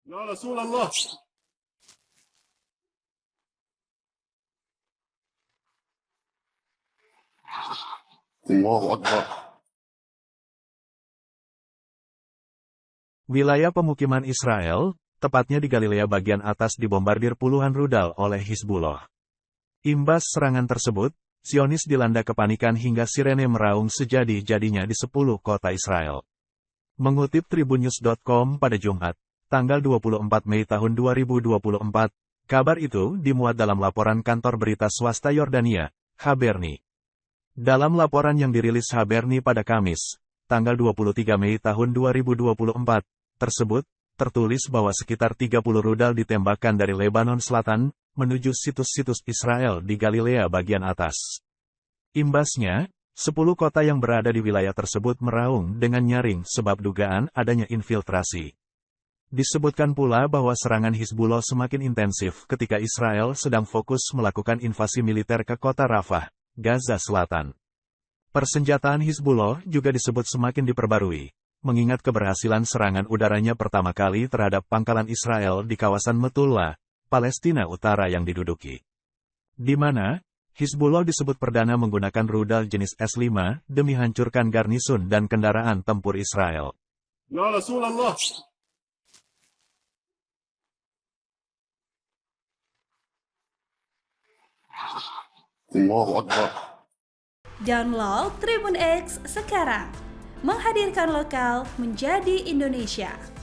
يا رسول الله. الله أكبر. Wilayah pemukiman Israel, tepatnya di Galilea bagian atas dibombardir puluhan rudal oleh Hizbullah. Imbas serangan tersebut, Zionis dilanda kepanikan hingga sirene meraung sejadi-jadinya di 10 kota Israel. Mengutip Tribunnews.com pada Jumat, tanggal 24 Mei tahun 2024, kabar itu dimuat dalam laporan kantor berita swasta Yordania, Haberni. Dalam laporan yang dirilis Haberni pada Kamis, tanggal 23 Mei tahun 2024, tersebut, tertulis bahwa sekitar 30 rudal ditembakkan dari Lebanon Selatan, menuju situs-situs Israel di Galilea bagian atas. Imbasnya, 10 kota yang berada di wilayah tersebut meraung dengan nyaring sebab dugaan adanya infiltrasi. Disebutkan pula bahwa serangan Hizbullah semakin intensif ketika Israel sedang fokus melakukan invasi militer ke kota Rafah, Gaza Selatan. Persenjataan Hizbullah juga disebut semakin diperbarui, mengingat keberhasilan serangan udaranya pertama kali terhadap pangkalan Israel di kawasan Metula, Palestina Utara yang diduduki. Di mana, Hizbullah disebut perdana menggunakan rudal jenis S-5 demi hancurkan garnisun dan kendaraan tempur Israel. يا رسول الله. الله أكبر. Download Tribun X sekarang. Menghadirkan lokal menjadi Indonesia.